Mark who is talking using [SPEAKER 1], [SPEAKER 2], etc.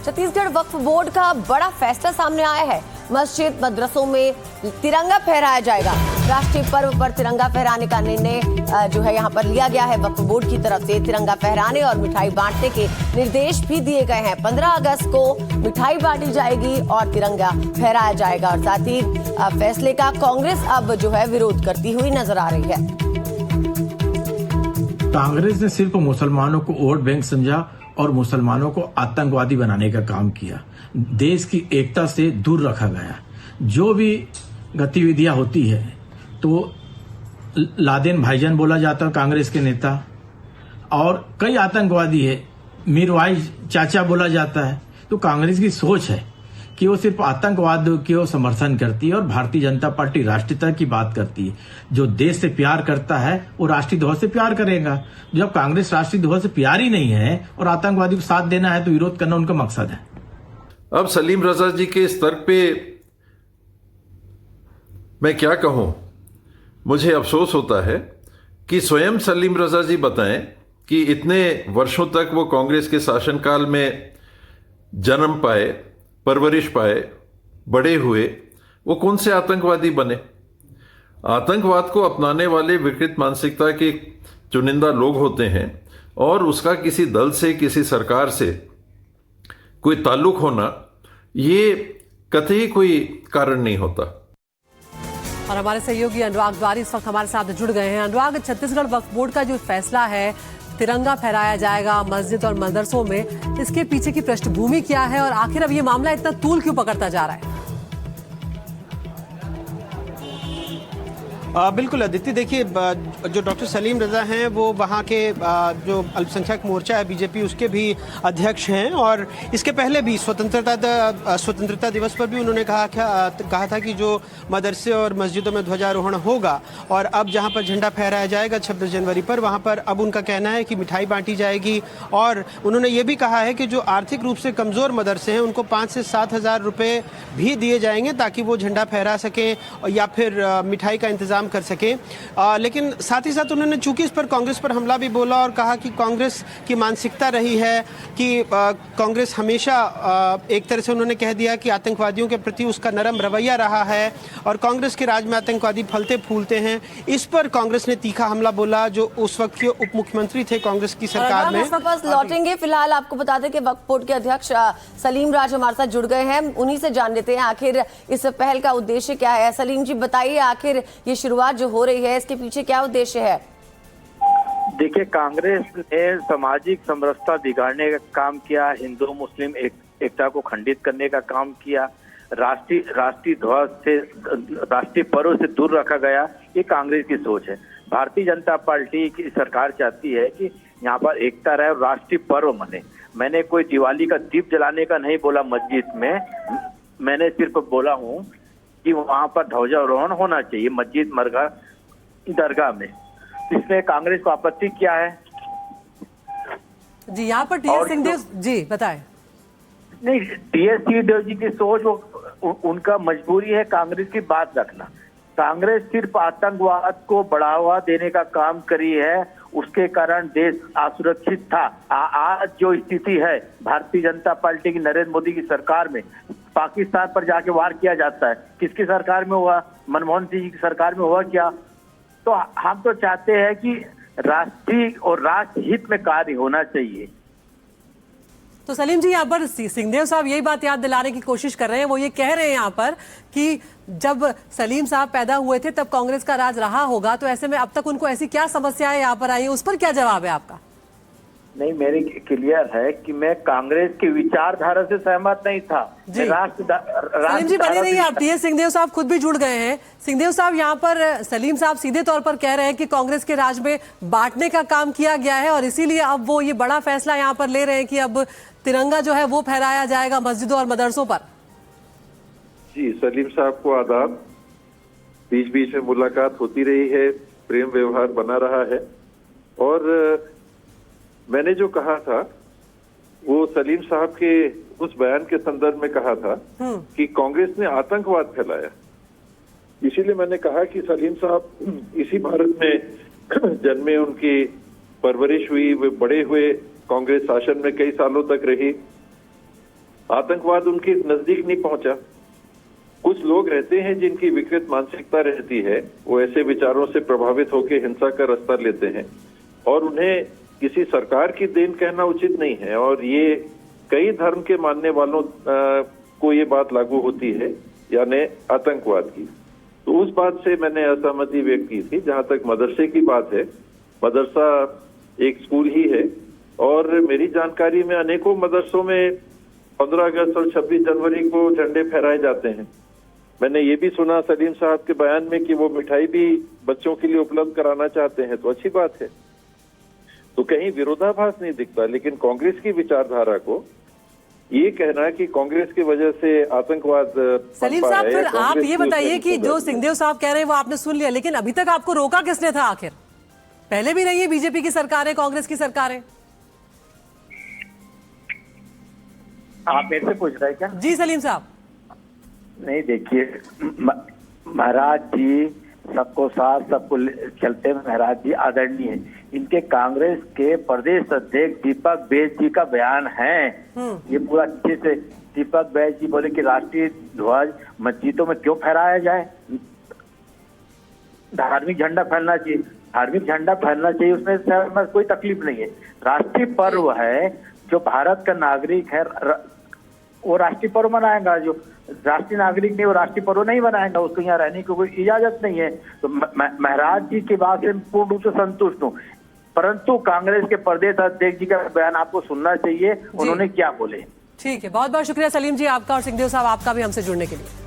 [SPEAKER 1] छत्तीसगढ़ वक्फ board का बड़ा फैसला सामने आया है। मस्जिद मदरसों में तिरंगा फहराया जाएगा। राष्ट्रीय पर्व पर तिरंगा फहराने का निर्णय जो है यहाँ पर लिया गया है। वक्फ बोर्ड की तरफ से तिरंगा फहराने और मिठाई बांटने के निर्देश भी दिए गए हैं। 15 अगस्त को मिठाई बांटी जाएगी और तिरंगा फहराया जाएगा। और साथ ही फैसले का कांग्रेस अब जो है विरोध करती हुई नजर आ रही है।
[SPEAKER 2] कांग्रेस ने सिर्फ मुसलमानों को वोट बैंक समझा और मुसलमानों को आतंकवादी बनाने का काम किया। देश की एकता से दूर रखा गया। जो भी गतिविधियां होती है तो लादेन भाईजान बोला जाता है कांग्रेस के नेता, और कई आतंकवादी है मीरवाइज चाचा बोला जाता है। तो कांग्रेस की सोच है कि वो सिर्फ आतंकवाद को समर्थन करती है और भारतीय जनता पार्टी राष्ट्रीयता की बात करती है। जो देश से प्यार करता है वो राष्ट्रीय ध्वज से प्यार करेगा। जब कांग्रेस राष्ट्रीय ध्वज से प्यार ही नहीं है और आतंकवादी को साथ देना है तो विरोध करना उनका मकसद है।
[SPEAKER 3] अब सलीम रजा जी के इस तर्क पे मैं क्या कहूं, मुझे अफसोस होता है कि स्वयं सलीम रजा जी बताएं कि इतने वर्षों तक वो कांग्रेस के शासनकाल में जन्म पाए, परवरिश पाए, बड़े हुए, वो कौन से आतंकवादी बने। आतंकवाद को अपनाने वाले विकृत मानसिकता के चुनिंदा लोग होते हैं और उसका किसी दल से, किसी सरकार से कोई ताल्लुक होना ये कतई कोई कारण नहीं होता।
[SPEAKER 4] और हमारे सहयोगी अनुराग द्वारी इस वक्त हमारे साथ जुड़ गए हैं। अनुराग, छत्तीसगढ़ वक्फ बोर्ड का जो फैसला है तिरंगा फहराया जाएगा मस्जिद और मदरसों में, इसके पीछे की पृष्ठभूमि क्या है और आखिर अब ये मामला इतना तूल क्यों पकड़ता जा रहा है?
[SPEAKER 5] बिल्कुल अदिति, देखिए जो डॉक्टर सलीम रजा हैं वो वहाँ के जो अल्पसंख्यक मोर्चा है बीजेपी उसके भी अध्यक्ष हैं। और इसके पहले भी स्वतंत्रता दिवस पर भी उन्होंने कहा था कि जो मदरसे और मस्जिदों में ध्वजारोहण होगा और अब जहाँ पर झंडा फहराया जाएगा 26 जनवरी पर, वहाँ पर अब उनका कहना है कि मिठाई बांटी जाएगी। और उन्होंने ये भी कहा है कि जो आर्थिक रूप से कमज़ोर मदरसे हैं उनको 5 से 7 हज़ार रुपये भी दिए जाएंगे ताकि वो झंडा फहरा सकें या फिर मिठाई का इंतज़ाम कर सके। लेकिन साथ ही साथ उन्होंने चूंकि इस पर कांग्रेस पर हमला भी बोला और कहा कि कांग्रेस की मानसिकता रही है कि कांग्रेस हमेशा एक तरह से उन्होंने कह दिया कि आतंकवादियों के प्रति उसका नरम रवैया रहा है और कांग्रेस के राज में आतंकवादी फलते फूलते हैं। इस पर कांग्रेस ने तीखा हमला बोला जो उस वक्त के उप मुख्यमंत्री थे कांग्रेस की सरकार में।
[SPEAKER 1] वापस लौटेंगे, फिलहाल आपको बता दें कि वक्फ बोर्ड के अध्यक्ष सलीम राज हमारे साथ जुड़ गए हैं। उन्हीं से जान लेते हैं आखिर इस पहल का उद्देश्य क्या है। सलीम जी बताइए, आखिर ये शुरुआत जो हो रही है इसके पीछे क्या उद्देश्य है?
[SPEAKER 6] देखिए, कांग्रेस ने सामाजिक समरसता बिगाड़ने का काम किया, हिंदू मुस्लिम एकता को खंडित करने का काम किया, राष्ट्रीय ध्वज से, राष्ट्रीय पर्व से दूर रखा गया। ये कांग्रेस की सोच है। भारतीय जनता पार्टी की सरकार चाहती है कि यहाँ पर एकता रहे और राष्ट्रीय पर्व मने। मैंने कोई दिवाली का दीप जलाने का नहीं बोला मस्जिद में, मैंने सिर्फ बोला हूँ कि वहां पर ध्वजारोहण होना चाहिए मस्जिद मरगा दरगाह में। इसमें कांग्रेस को आपत्ति क्या है?
[SPEAKER 4] जी यहाँ पर टीएस सिंहदेव जी बताएं।
[SPEAKER 6] नहीं, टीएस सिंहदेव जी की सोच उनका मजबूरी है कांग्रेस की बात रखना। कांग्रेस सिर्फ आतंकवाद को बढ़ावा देने का काम करी है, उसके कारण देश असुरक्षित था। आज जो स्थिति है भारतीय जनता पार्टी की, नरेंद्र मोदी की सरकार में, पाकिस्तान पर जाके वार किया जाता है, किसकी सरकार में हुआ? मनमोहन सिंह जी की सरकार में हुआ क्या? तो हम तो चाहते हैं कि राष्ट्रीय और राष्ट्र हित में कार्य होना चाहिए।
[SPEAKER 4] तो सलीम जी यहाँ पर सिंहदेव साहब यही बात याद दिलाने की कोशिश कर रहे हैं। वो ये कह रहे हैं यहाँ पर कि जब सलीम साहब पैदा हुए थे तब कांग्रेस का राज रहा होगा, तो ऐसे में अब तक उनको ऐसी क्या समस्याएं यहाँ पर आई, उस पर क्या जवाब है आपका?
[SPEAKER 6] नहीं, मेरी क्लियर है कि मैं कांग्रेस की विचारधारा से सहमत नहीं था।
[SPEAKER 4] सलीम जी बने रहिए आप, टीएस सिंहदेव साहब खुद भी जुड़ गए हैं। सिंहदेव साहब, यहाँ पर सलीम साहब सीधे तौर पर कह रहे हैं कि कांग्रेस के राज में बांटने का काम किया गया है और इसीलिए अब वो ये बड़ा फैसला यहाँ पर ले रहे हैं कि अब तिरंगा जो है वो फहराया जाएगा मस्जिदों और मदरसों पर।
[SPEAKER 3] जी, सलीम साहब को आदाब। बीच बीच में मुलाकात होती रही है, प्रेम व्यवहार बना रहा है। और मैंने जो कहा था वो सलीम साहब के उस बयान के संदर्भ में कहा था कि कांग्रेस ने आतंकवाद फैलाया। इसीलिए मैंने कहा कि सलीम साहब इसी भारत में जन्मे, उनकी परवरिश हुई, वे बड़े हुए, कांग्रेस शासन में कई सालों तक रही। आतंकवाद उनके नजदीक नहीं पहुंचा। कुछ लोग रहते हैं जिनकी विकृत मानसिकता रहती है, वो ऐसे विचारों से प्रभावित होकर हिंसा का रास्ता लेते हैं और उन्हें किसी सरकार की देन कहना उचित नहीं है। और ये कई धर्म के मानने वालों को ये बात लागू होती है, यानी आतंकवाद की। तो उस बात से मैंने असहमति व्यक्त की थी। जहां तक मदरसे की बात है, मदरसा एक स्कूल ही है और मेरी जानकारी में अनेकों मदरसों में 15 अगस्त और 26 जनवरी को झंडे फहराए जाते हैं। मैंने ये भी सुना सलीम साहब के बयान में कि वो मिठाई भी बच्चों के लिए उपलब्ध कराना चाहते हैं, तो अच्छी बात है। तो कहीं विरोधाभास नहीं दिखता। लेकिन कांग्रेस की विचारधारा को ये कहना कि कांग्रेस की वजह से आतंकवाद
[SPEAKER 4] सलीम साहब, फिर आप ये बताइए कि जो सिंहदेव साहब कह रहे हैं वो आपने सुन लिया, लेकिन अभी तक आपको रोका किसने था आखिर? पहले भी नहीं है बीजेपी की सरकार है, कांग्रेस की सरकार है।
[SPEAKER 6] आप मेरे से पूछ रहे हैं क्या?
[SPEAKER 4] जी सलीम साहब।
[SPEAKER 6] नहीं, देखिए महाराज जी सबको साथ सबको चलते महाराज जी आदरणीय है। इनके कांग्रेस के प्रदेश अध्यक्ष दीपक बैज जी का बयान है, ये पूरा अच्छे से। दीपक बैज जी बोले कि राष्ट्रीय ध्वज मस्जिदों में क्यों फहराया जाए, धार्मिक झंडा फहरना चाहिए, धार्मिक झंडा फहरना चाहिए, उसमें कोई तकलीफ नहीं है। राष्ट्रीय पर्व है, जो भारत का नागरिक है वो राष्ट्रीय पर्व मनाएगा, जो राष्ट्रीय नागरिक नहीं वो राष्ट्रीय पर्व नहीं मनाएगा, उसको यहाँ रहने की कोई इजाजत नहीं है। तो महाराज जी की बात से पूर्ण रूप से संतुष्ट हूँ, परंतु कांग्रेस के प्रदेश अध्यक्ष जी का बयान आपको सुनना चाहिए, उन्होंने क्या बोले।
[SPEAKER 4] ठीक है, बहुत बहुत शुक्रिया सलीम जी आपका और सिंहदेव साहब आपका भी हमसे जुड़ने के लिए।